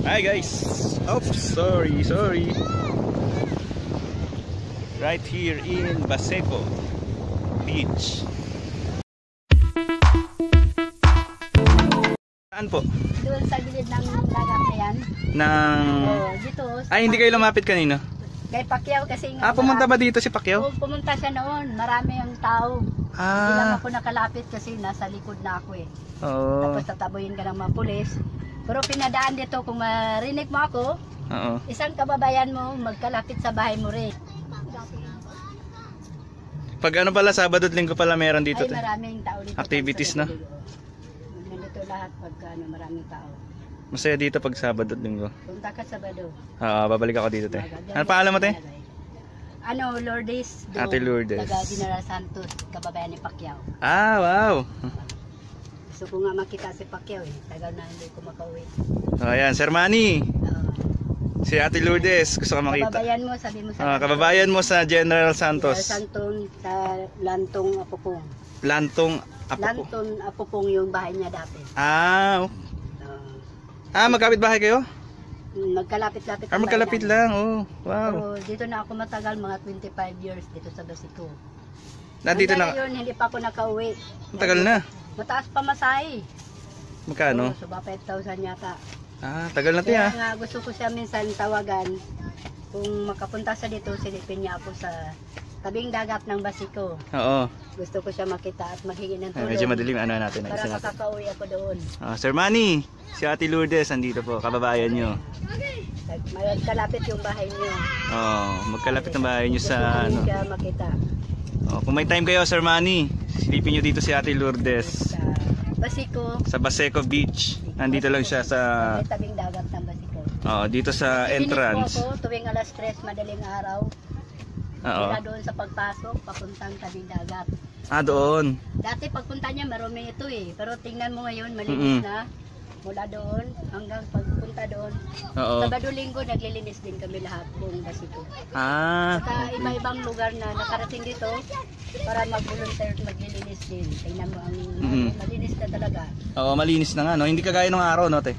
Hi guys. Oops, sorry. Right here in Baseco Beach. Saan po? Doon sa gilid ng dagat na yan. Dito. Ay, hindi kayo lumapit kanina? Kay Pacquiao kasi nga. Pumunta ba dito si Pacquiao? Oo, pumunta siya noon. Marami ang tao. Hindi lang ako nakalapit kasi nasa likod na ako eh. Oo. Tapos tataboyin ka ng mga pulis. Pero pinadaan dito, kung marinig mo ako, isang kababayan mo, magkalapit sa bahay mo rin. Pag ano pala, Sabado at Linggo pala meron dito. Ay, maraming tao dito. Activities na. Nandito lahat pag maraming tao. Masaya dito pag Sabado at Linggo. Punta ka Sabado. Babalik ako dito, te. Ano paalam mo, te? Lourdes. Ate Lourdes. Taga General Santos, kababayan ni Pacquiao. Wow. Gusto ko nga makita si Pacquiao eh. Tagal na hindi ko makauwi. Ayan, Sir Manny. Si Ate Lourdes, gusto ka makita. Kababayan mo, sabi mo sa kababayan mo sa General Santos. General Santos sa Lantong Apupong. Lantong Apupong yung bahay niya dati. Magkapit bahay kayo? Magkalapit-lapit. Magkalapit lang. Oh, wow. Pero dito na ako matagal, mga 25 years dito sa Baseco. Nandito na. Ngayon, hindi pa ako nakauwi. Matagal na. Mataas pa masahe. Magkano? So, 5,000 yata. Tagal na Kaya nga gusto ko siya minsan tawagan. Kung makapunta sa dito, silipin niya ako sa tabing dagat ng Baseco. Oo. Gusto ko siya makita at maghingi ng tulong. Medyo madilim, natin. Para makakauwi ako doon. Sir Manny, si Ate Lourdes, andito po, kababayan nyo. Magkalapit yung bahay niyo. Magkalapit ang bahay nyo sa ano. Siya makita. Kung may time kayo, Sir Manny, silipin nyo dito si Ate Lourdes. Sa Baseco Beach. Nandito lang siya sa tabing dagat ng Baseco. Dito sa entrance. Ako tuwing alas 3 madaling araw. Mula doon sa pagpasok, papuntang tabing dagat. Doon. Dati pagpunta niya marumi ito eh. Pero tingnan mo ngayon, malinis na. Mula doon hanggang pagpunta doon. Sabado Linggo naglilinis din kami lahat buong Baseco. Saka iba-ibang lugar na nakarating dito para mag-volunteer at maglilinis din. Tingnan mo ang malinis na talaga. Malinis na nga, no? Hindi kagaya nung araw, no, te?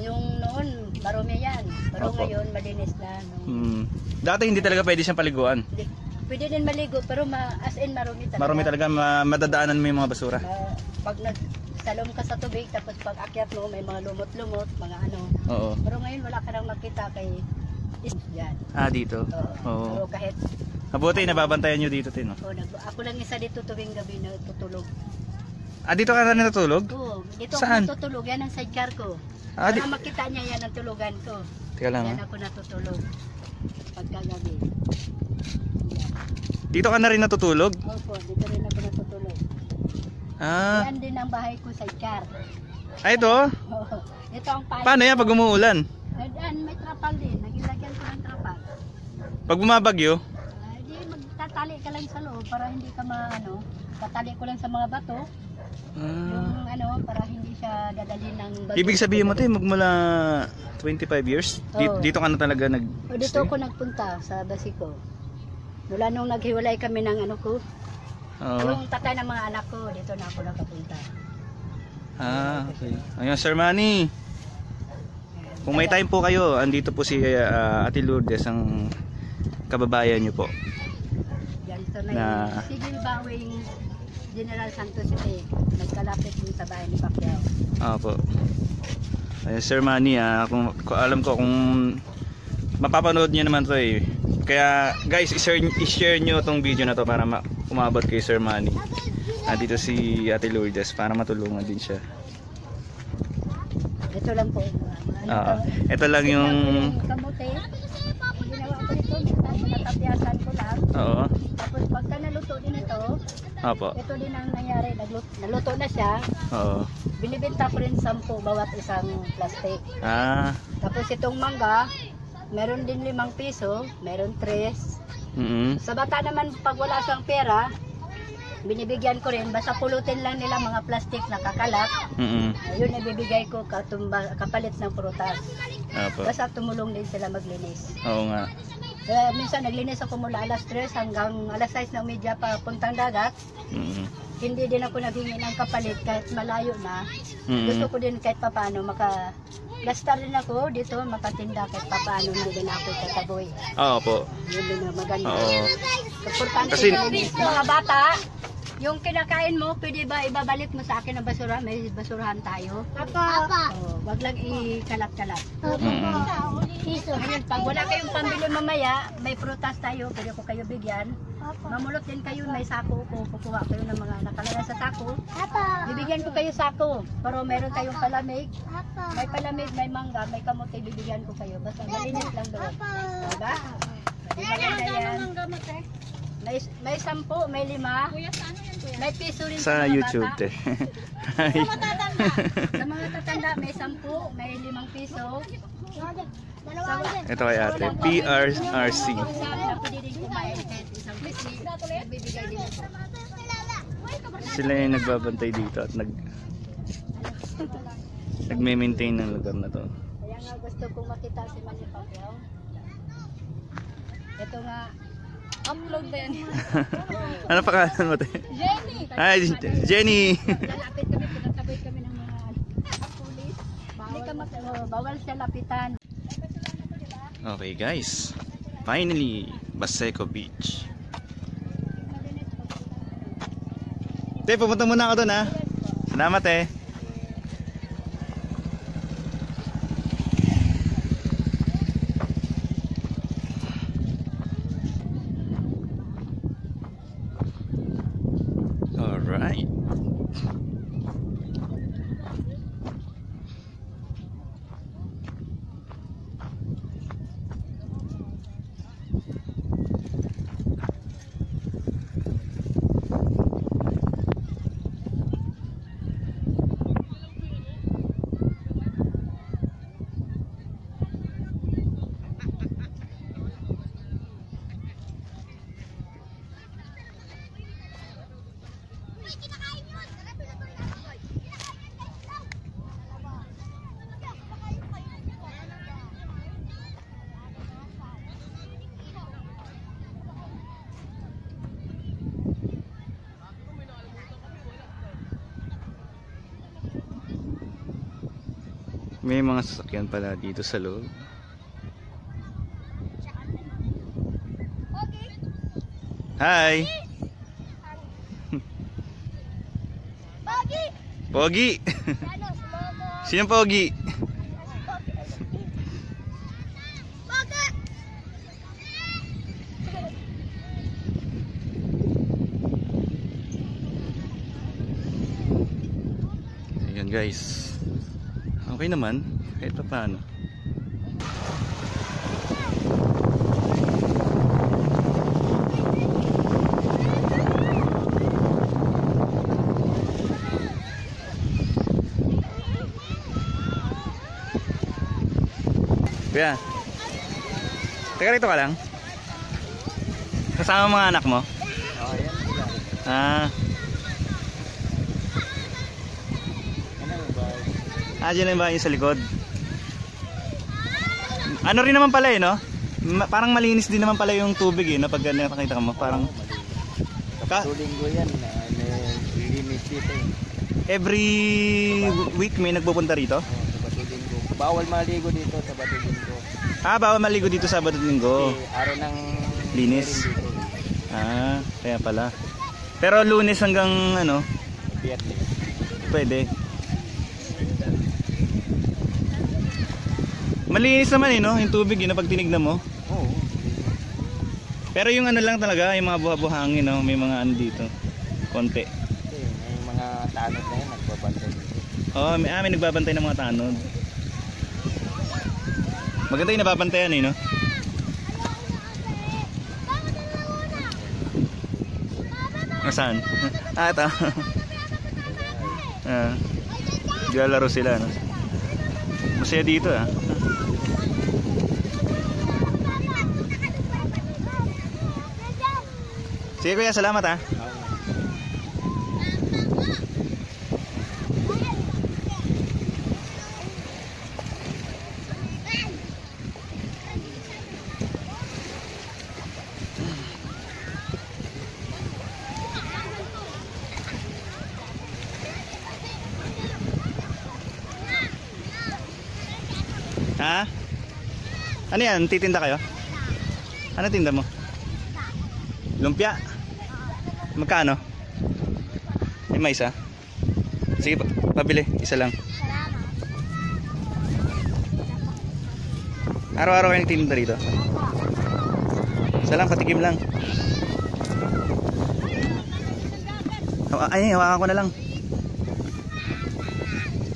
Yung noon, marumi yan. Pero ngayon, malinis na. Dati hindi talaga pwede siyang paliguan. Pwede din maligo, pero as in marumi talaga. Marumi talaga, madadaanan mo yung mga basura. Pag nagsalom ka sa tubig, tapos pag akyat mo, may mga lumot-lumot, mga ano. Pero ngayon, wala ka nang makita kay yan. Dito? Pero kahit mabuti, nababantayan nyo dito, tin, no? Ako lang isa dito tuwing gabi na tutulog. Dito ka na natutulog? Oo, dito Saan? ako natutulog. Yan ang sidecar ko. Para makita niya, yan ang tulugan ko. Teka lang. Yan ako natutulog. Pagkagabi. Dito ka na rin natutulog? Opo, dito rin ako natutulog. Yan din ang bahay ko, sidecar. Ito? Ito ang pahay. Paano yan pag umuulan? May trapal din. Nagilagyan ko ng trapal. Pag bumabagyo? Di magtatali ka lang sa loob para hindi ka tatali ko lang sa mga bato. Yung para hindi siya dadalhin ng bato. Ibig sabihin mo, magmula 25 years? Dito ka na talaga dito ako nagpunta sa Baseco. Mula nung naghiwalay kami ng ko. Yung tatay ng mga anak ko, dito na ako nakapunta. Okay. Ayun, Sir Manny. Kung may time po kayo, andito po si Ate Lourdes, ang kababayan nyo po. Yan, ito na yung Sigil Bawing General Santos City. Nagkalapit din sa bahay ni Pacquiao. Po. Ayun, Sir Manny, kung alam ko kung mapapanood nyo naman to eh. Kaya guys, i-share nyo itong video na to para umabot kay Sir Manny. Dito si Ate Lourdes para matulungan din siya. Ito lang po. Ito lang yung kamote. Ginawa ko nito, natapyasan ko lang. Tapos pagka naluto din ito, ito din ang nangyari. Naluto na siya. Binibenta ko rin 10 bawat isang plastic. Tapos itong mangga, meron din 5 piso, meron 3. Sa bata naman, pag wala siyang pera, binibigyan ko rin, basta pulutin lang nila mga plastic na kakalat. Yun ibibigay ko kapalit ng prutas. Basta tumulong din sila maglinis. Oo nga. Minsan naglinis ako mula alas 3 hanggang alas 6 ng media pa puntang dagat. Hindi din ako naghingi ng kapalit kahit malayo na. Gusto ko din kahit papaano lasta rin ako dito makatinda kahit papaano hindi din ako tataboy. Oo po. Yun din ang maganda. Oo. Importante Kasi mga bata, yung kinakain mo, pwede ba ibabalik mo sa akin ang basura? May basurahan tayo. Apa. Wag lang ikalat-kalat. Piso. Ngayon, pag wala kayong pambili mamaya, may prutas tayo, pwede ko kayo bigyan. Mamulot din kayo, may sako ko, kukuha kayo ng mga nakalagay sa sako. Bibigyan ko kayo sako, pero meron kayong palamig. May palamig, may mangga, may kamote, bibigyan ko kayo. Basta malinis lang doon. Diba? Di maganda yan. May 10, may 5. May piso rin sa mga YouTube bata. te. Hi. Sa mga tatanda, may 10, may 5 piso. Ito kay ate, PRRC. Sa amin na pwede din kumain kahit isang piso. Nagbibigay din ako. Sila yung nagbabantay dito at nagme-maintain ng lugar na to. Kaya nga gusto kong makita si Manny Pacquiao. Ito nga, upload ba yan? Ano pangalan mo te? Jenny! Hi, Jenny! Lalapit kami, pinataboy kami ng mga pulis. Bawal siya lapitan. Okay guys, finally, Baseco Beach. Te, pupunta muna ako doon ha. Salamat eh. Alright. May mga sasakyan pala dito sa loob. Hi! Pogi! Sino Pogi? Ayan guys. Okay naman, kahit pa paano. Kuya, teka rito ka lang. Kasama mga anak mo? Oo, yan sila. Ah, dyan na yung bahay sa likod. Ano rin naman pala eh, no? Parang malinis din naman pala yung tubig eh, no? Pag nakakita ka mo, parang... Kapag linggo yan, may limit dito eh. Every week may nagpupunta rito? Oo, Sabado Linggo. Bawal maligo dito sa Sabado Linggo. Ah, bawal maligo dito Sabado at Linggo. Kasi araw ng Linis. dito. Ah, kaya pala. Pero Lunes hanggang ano, Biyernes. pwede. Malinis naman eh, no? Yung tubig yun, pag tinignan mo. Oo. Pero yung ano lang talaga, yung mga buha-buhangin, no? May mga ano dito. Konti. Kasi may mga tanod na yan, nagbabantay dito. Oh, may nagbabantay ng mga tanod. Maganda yung nababantayan eh, no? Nasaan? Ah, ito. Lalaro sila, no? Masaya dito, ah. Sige kuya, salamat ah. Ha? Ano yan? Titinda kayo? Ano tinda mo? Lumpia? Magkano? May isa? Sige, pabili. Isa lang. Araw-araw kayo nagtitinda rito? Isa lang, patikim lang. Ay, hawakan ko na lang.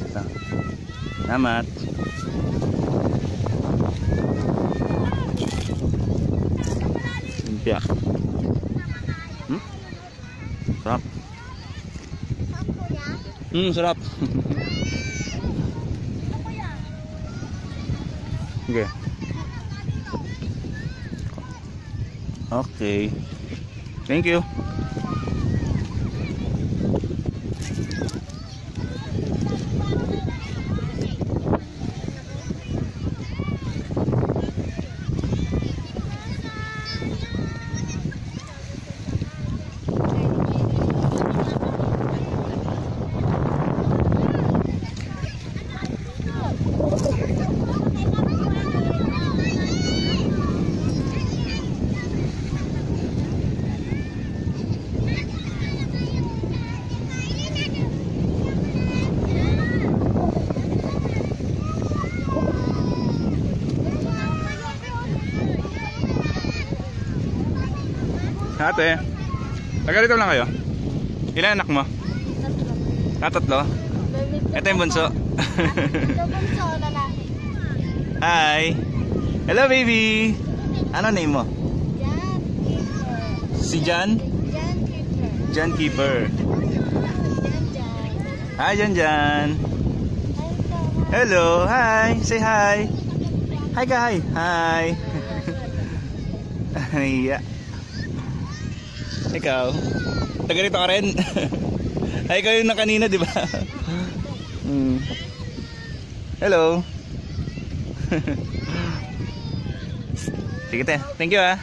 Ito. Salamat. Lumpia. Sarap. Sarap. Okay. Okay. Thank you. Ate, taga dito lang kayo? Ilan anak mo? Tatlo. Ito yung bunso. Bunso, lalaki. Hi. Hello baby. Ano name mo? Jan Keeper. Si Jan? Jan Keeper. Jan Keeper. Jan. Hi Jan. Hello. Hi. Say hi. Hi guy. Hi. Iya. Ikaw, taga rito ka rin? Ay, ikaw yung na kanina, di ba? Hello. Sige te, thank you ah.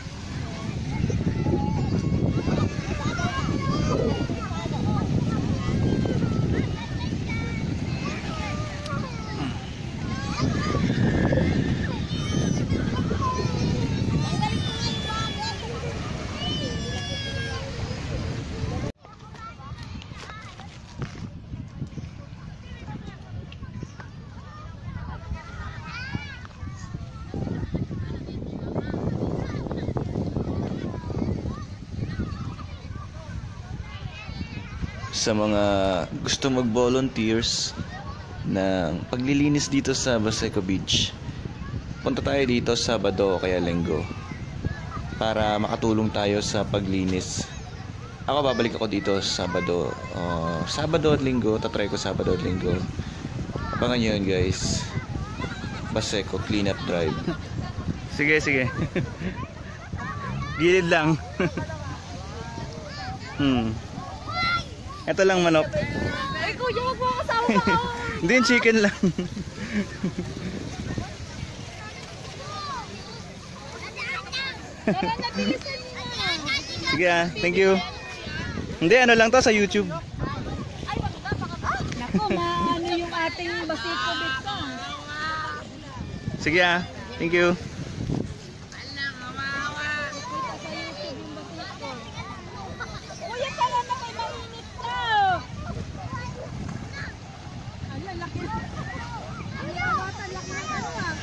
Sa mga gusto mag-volunteers ng paglilinis dito sa Baseco Beach, punta tayo dito Sabado o kaya Linggo para makatulong tayo sa paglinis. Ako babalik ako dito Sabado at Linggo. Tatry ko Sabado at Linggo. Abangan nyo yun guys. Baseco Cleanup Drive. Sige, sige. Gilid lang. Ito lang manok. Ay, kuya, wag mo kasama ka. Hindi, yung chicken lang. Sige ah, thank you. Hindi, ano lang to sa YouTube. Naku, maano yung ating Baseco dito. Sige ah, thank you. Kuya, tala na kay mainit ka. Ala, laki. Ala, bata, laki na ano ah.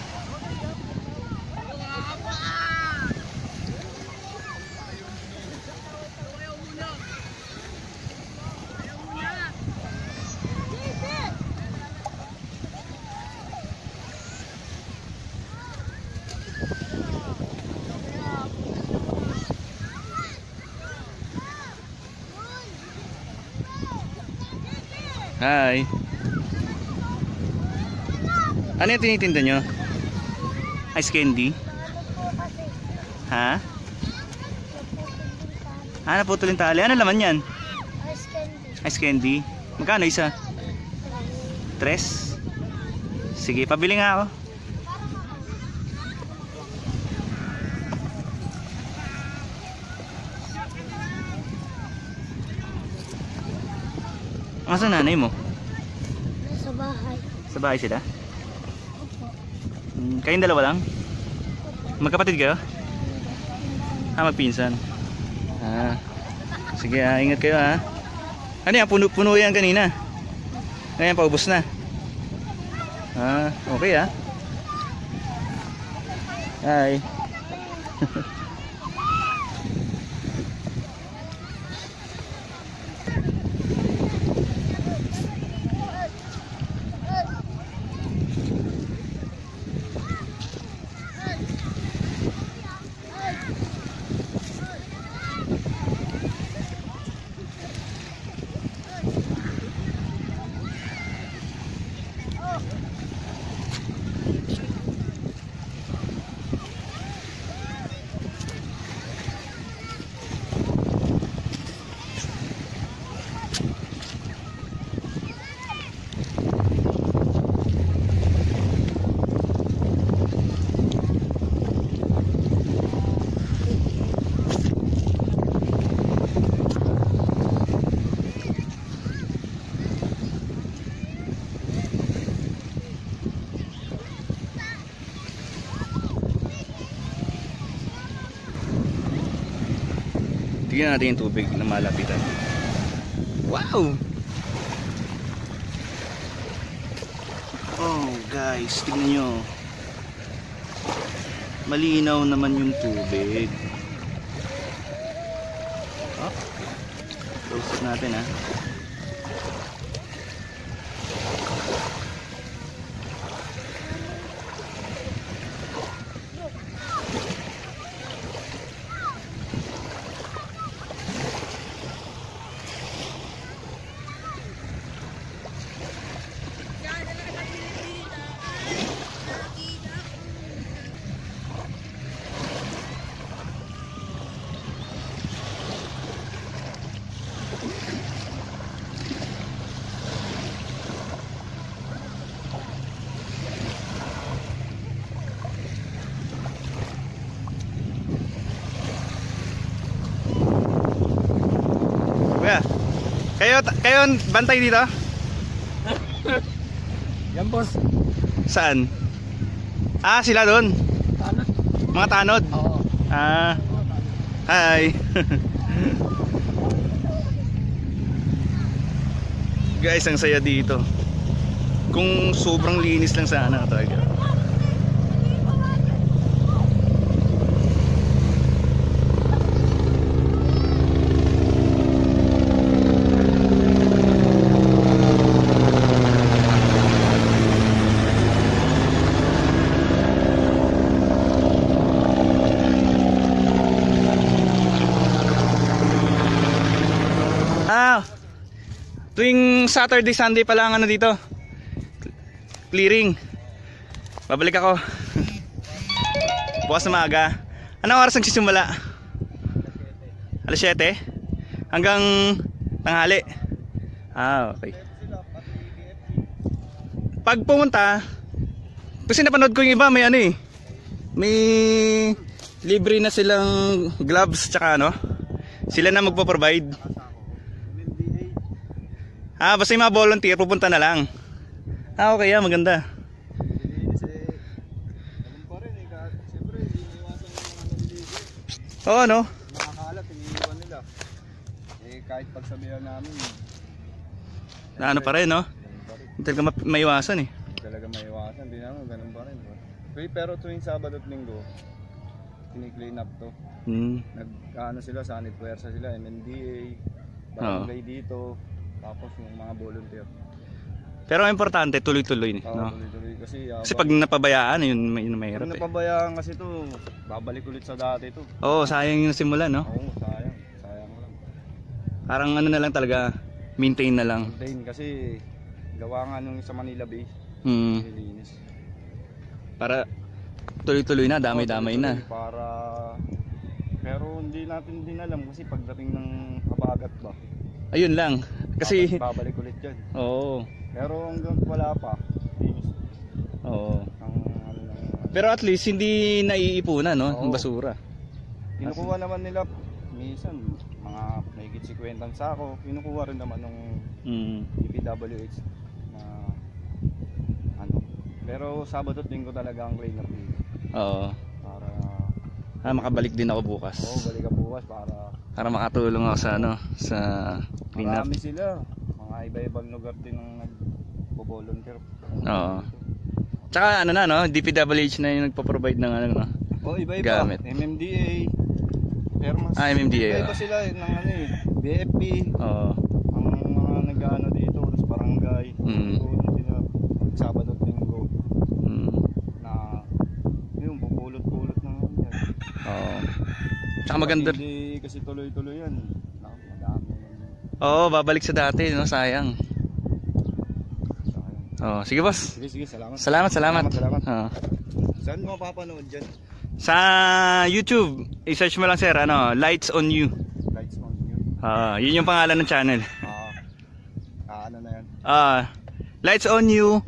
Hi. Ano yung tinitinda nyo? Ice candy? Ha? Naputol yung tali. Ano laman yan? Ice candy. Ice candy? Magkano isa? 3? Sige, pabili nga ako. Asan nanay mo? Sa bahay. Sa bahay sila? Opo. Kayong dalawa lang? Magkapatid kayo? Magpinsan. Sige ingat kayo Ano yan? Puno yan kanina? Ngayon paubos na? Okay Hi. Tignan natin yung tubig na malapitan. Wow! Oh guys, tignan nyo. Malinaw naman yung tubig. Close up natin Kayo bantay dito? Yan boss. Saan? Sila doon. Tanod. Mga tanod? Oo. Hi. Guys, ang saya dito. Kung sobrang linis lang sana talaga. Tuwing Saturday, Sunday pala ang ano dito, clearing. Babalik ako bukas na maaga. Anong oras nagsisimula? Alas 7? Hanggang tanghali? Okay. Pag pumunta, kasi napanood ko yung iba, may may libre na silang gloves tsaka sila na magpo-provide. Basta yung mga volunteer pupunta na lang. Okay maganda. Oo Nakakalat, iniiwan nila. Kahit pagsabihan namin pa rin Hindi talaga maiwasan talaga maiwasan, di naman ganun pa rin Pero tuwing Sabado at Linggo kini-clean up to. Sila, sanit puwersa sila, MNDA, barangay dito. Tapos yung mga volunteer. Pero ang importante, tuloy-tuloy tuloy-tuloy kasi pag napabayaan, yun mahirap pag napabayaan kasi to, babalik ulit sa dati to. Sayang yung simulan Oo, sayang lang. Parang na lang talaga, maintain na lang. Maintain kasi gawa nga nung sa Manila Bay. Nilinis. Para tuloy-tuloy na, damay-damay na. Pero hindi natin din alam kasi pagdating ng habagat ba. Ayun lang. Kasi babalik ulit yan. Oo. Pero hanggang wala pa. Oo. Pero at least hindi naiipunan ang basura. Kinukuha naman nila minsan mga mahigit 50 sako. Kinukuha rin naman ng DPWH na Pero Sabado at Linggo talaga ang clean up dito. Oo. Para Makabalik din ako bukas. balik ka bukas Para makatulong ako sa sa cleanup. marami sila. Mga iba-ibang lugar din ang nagpo-volunteer. Oo. Tsaka DPWH na yung nagpo-provide ng Iba-iba. gamit. MMDA. Pero mas MMDA. iba sila ng BFP. Oo. Ang mga nag-ano dito, tapos barangay. Tulong sila Sabado at Linggo na yung pupulot-pulot ng yan. Oo. Tsaka maganda. Hindi kasi tuloy-tuloy yan. Madami. Oo, babalik sa dati, sayang. Oo, sige boss. Sige, salamat. Salamat. Salamat. Oo. Saan mo mapapanood dyan? Sa YouTube, i-search mo lang sir, Lights on You. Lights on You. Yun yung pangalan ng channel. Ano na yan? Lights on You,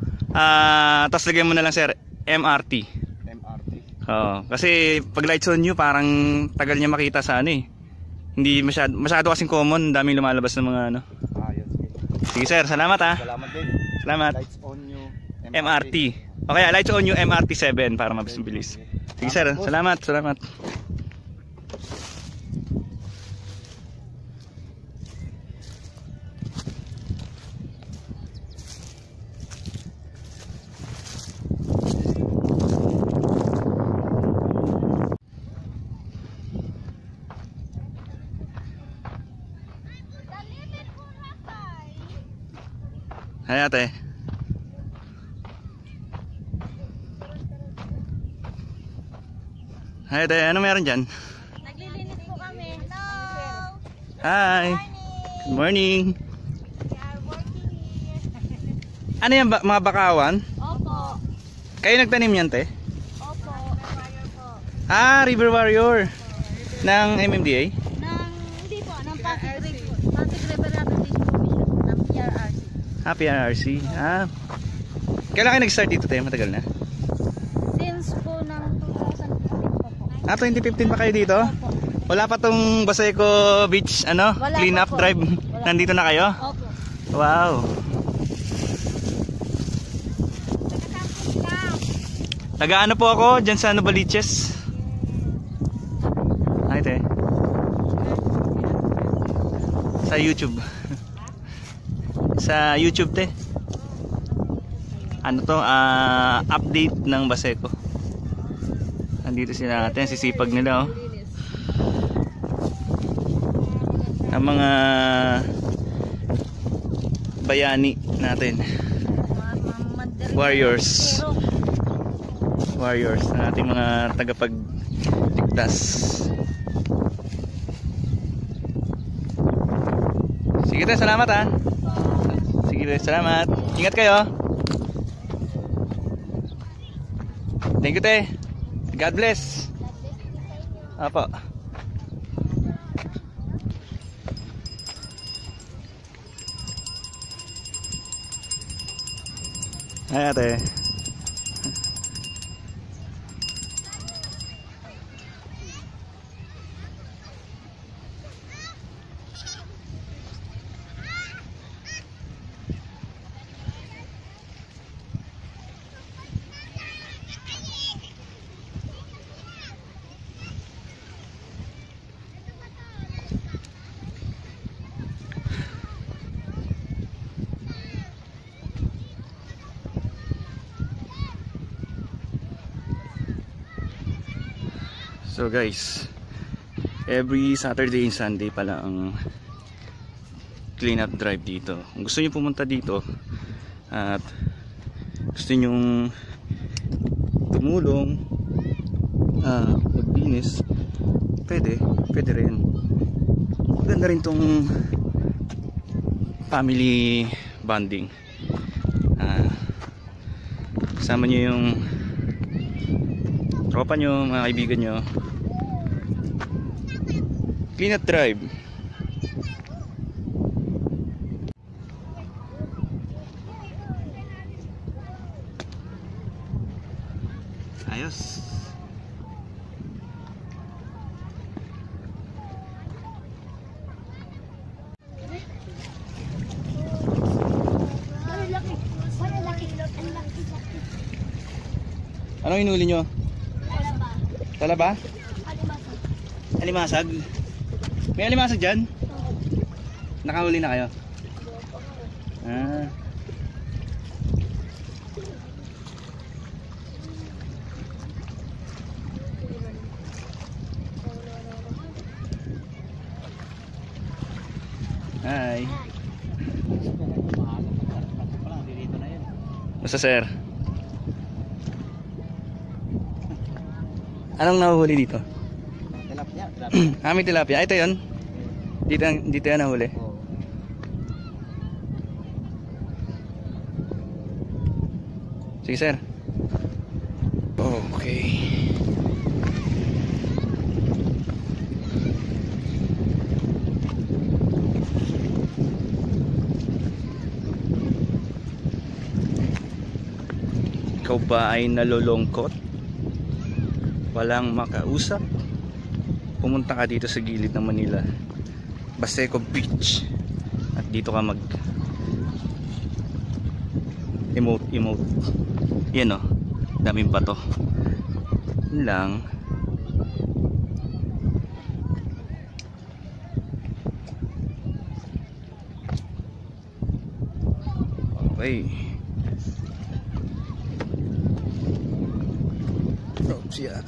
tapos lagyan mo na lang sir, MRT. MRT. Kasi pag Lights on You, parang tagal niya makita sa hindi masyado kasing common, daming lumalabas ng mga Yes. Sige sir, salamat Salamat din. Salamat. Lights on You. MRT. Okay, Lights on You MRT 7 para mabilis. Sige sir, salamat. Hay ate. Hay ate, ano meron dyan? Naglilinis po kami. Hello! Hi! Good morning! We are working here. Ano yan, mga bakawan? Opo. Kayo nagtanim yan, te? Opo. River Warrior! Ng MMDA? Hindi po, ng Pasig River Rehabilitation Commission ng PRRC. PRRC. Kailan kayo nag-start dito, te? Matagal na? Since po ng 2015 po po. 2015 pa kayo dito? Opo. Wala pa tong Baseco Beach, Wala clean up pa po. drive. Wala. Nandito na kayo? Opo. Wow! Taga-ano po ako, dyan sa Novaliches. Ay, te. Sa YouTube. Sa YouTube, te. Update ng Baseco. Nandito sila natin, sisipag nila, ang mga bayani natin. Warriors ng ating mga tagapagligtas. Sige tayo, salamat Sige tayo, salamat. Ingat kayo. Thank you te. God bless. Apo. Ay ate. So guys, every Saturday and Sunday pala ang clean up drive dito. Kung gusto niyo pumunta dito at gusto niyo tumulong, maglinis, pwede rin. Maganda rin tong family bonding. Kasama niyo yung tropa nyo, mga kaibigan nyo. Clean up drive. Ayos. Anong hinuli nyo? Talaba? Alimasag? May alimasag dyan? Nakahuli na kayo? Ah. Hi. Basta sir. Anong nahuhuli dito? Tilapia. May tilapia. Ito yun? Dito yan nahuli? Sige sir. Okay. Ikaw ba ay nalulungkot? Walang makausap? Pumunta ka dito sa gilid ng Manila, Baseco Beach, at dito ka mag emote. Yan o, daming bato. Yun lang. Okay. Oops, yeah.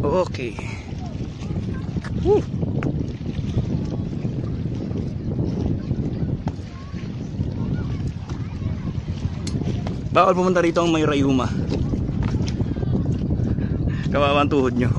Okay. Woo. Bawal pumunta rito ang may rayuma. Kawawa ang tuhod nyo.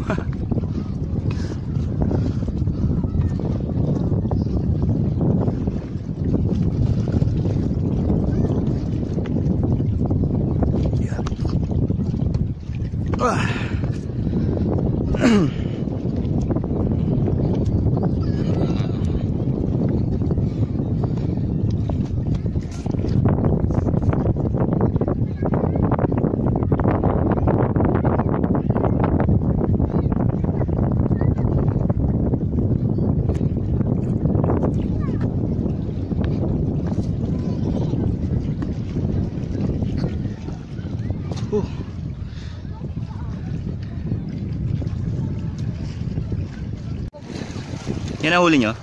Yan ang huli nyo?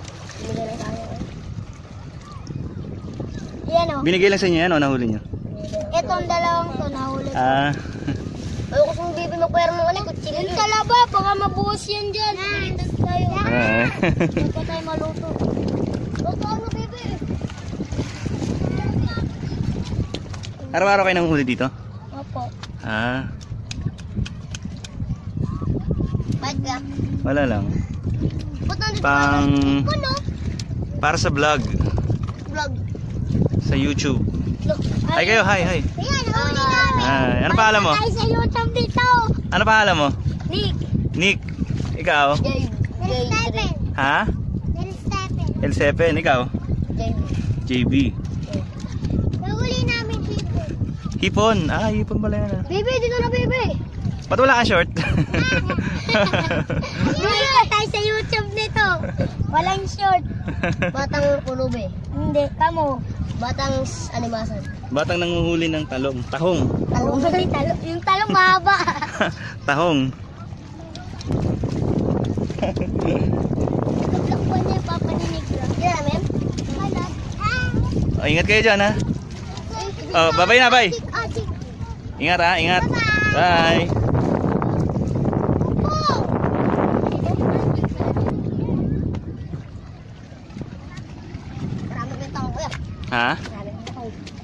Yan o. Binigay lang sa inyo yan o nahuli nyo? Itong dalawang to nahuli. Ah. Ayoko kung bibi magpera mo ano, kutsilyo. Yung talaba, baka mabuhos yan dyan. Pinitas tayo. Dapat tayo maluto. Luto ano, bibi? Araw-araw kayo nang huli dito? Opo. Ah. Ba't ka? Wala lang. Pang... Para sa vlog. Vlog. Sa YouTube. Hi kayo, hi. Ayan, huli namin. Hi. Ano pangalan mo? Tayo sa YouTube dito. Ano pangalan mo? Nick. Nick. Ikaw? L7. Ha? L7. L7. Ikaw? JB. Nahuli namin dito. Hipon. Ah, hipon pala yan. Bibi, dito na bibi. Ba't wala kang short? Huli ka tayo sa YouTube nito. Walang short. Batang pulubi. Hindi, kamo. Batang alimasan. Batang nanguhuli ng talong. Tahong. Talong. Yung talong mahaba. Tahong. Naglakpan niya yung papaninig lang. Yan, men. Oh, ingat kayo dyan ha. Oh, bye-bye na, bye. Ingat ha, ingat. Bye. Ha?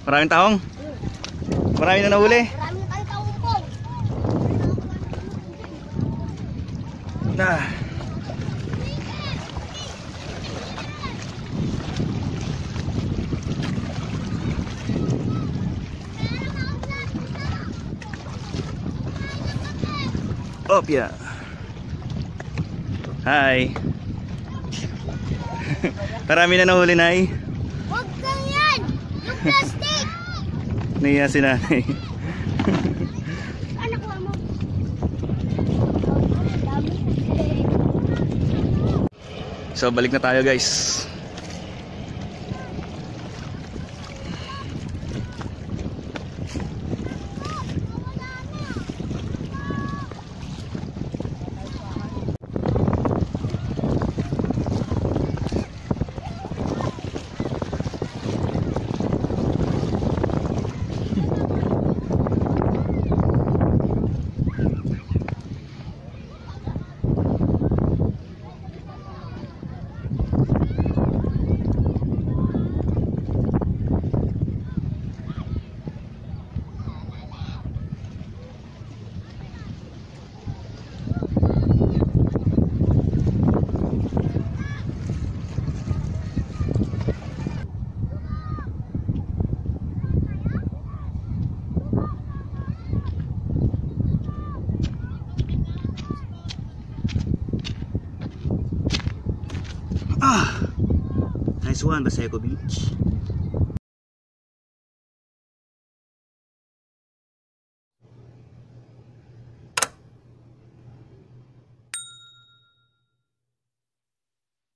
Maraming tahong? Maraming na nahuli? Maraming tayong tahong po. Ah. Opya. Hi. Marami na nahuli, Nay. Huwag kang yan! Yung plastic! Nahiya si Nanay. Anak mo. So balik na tayo, guys. Phase 1, Baseco Beach.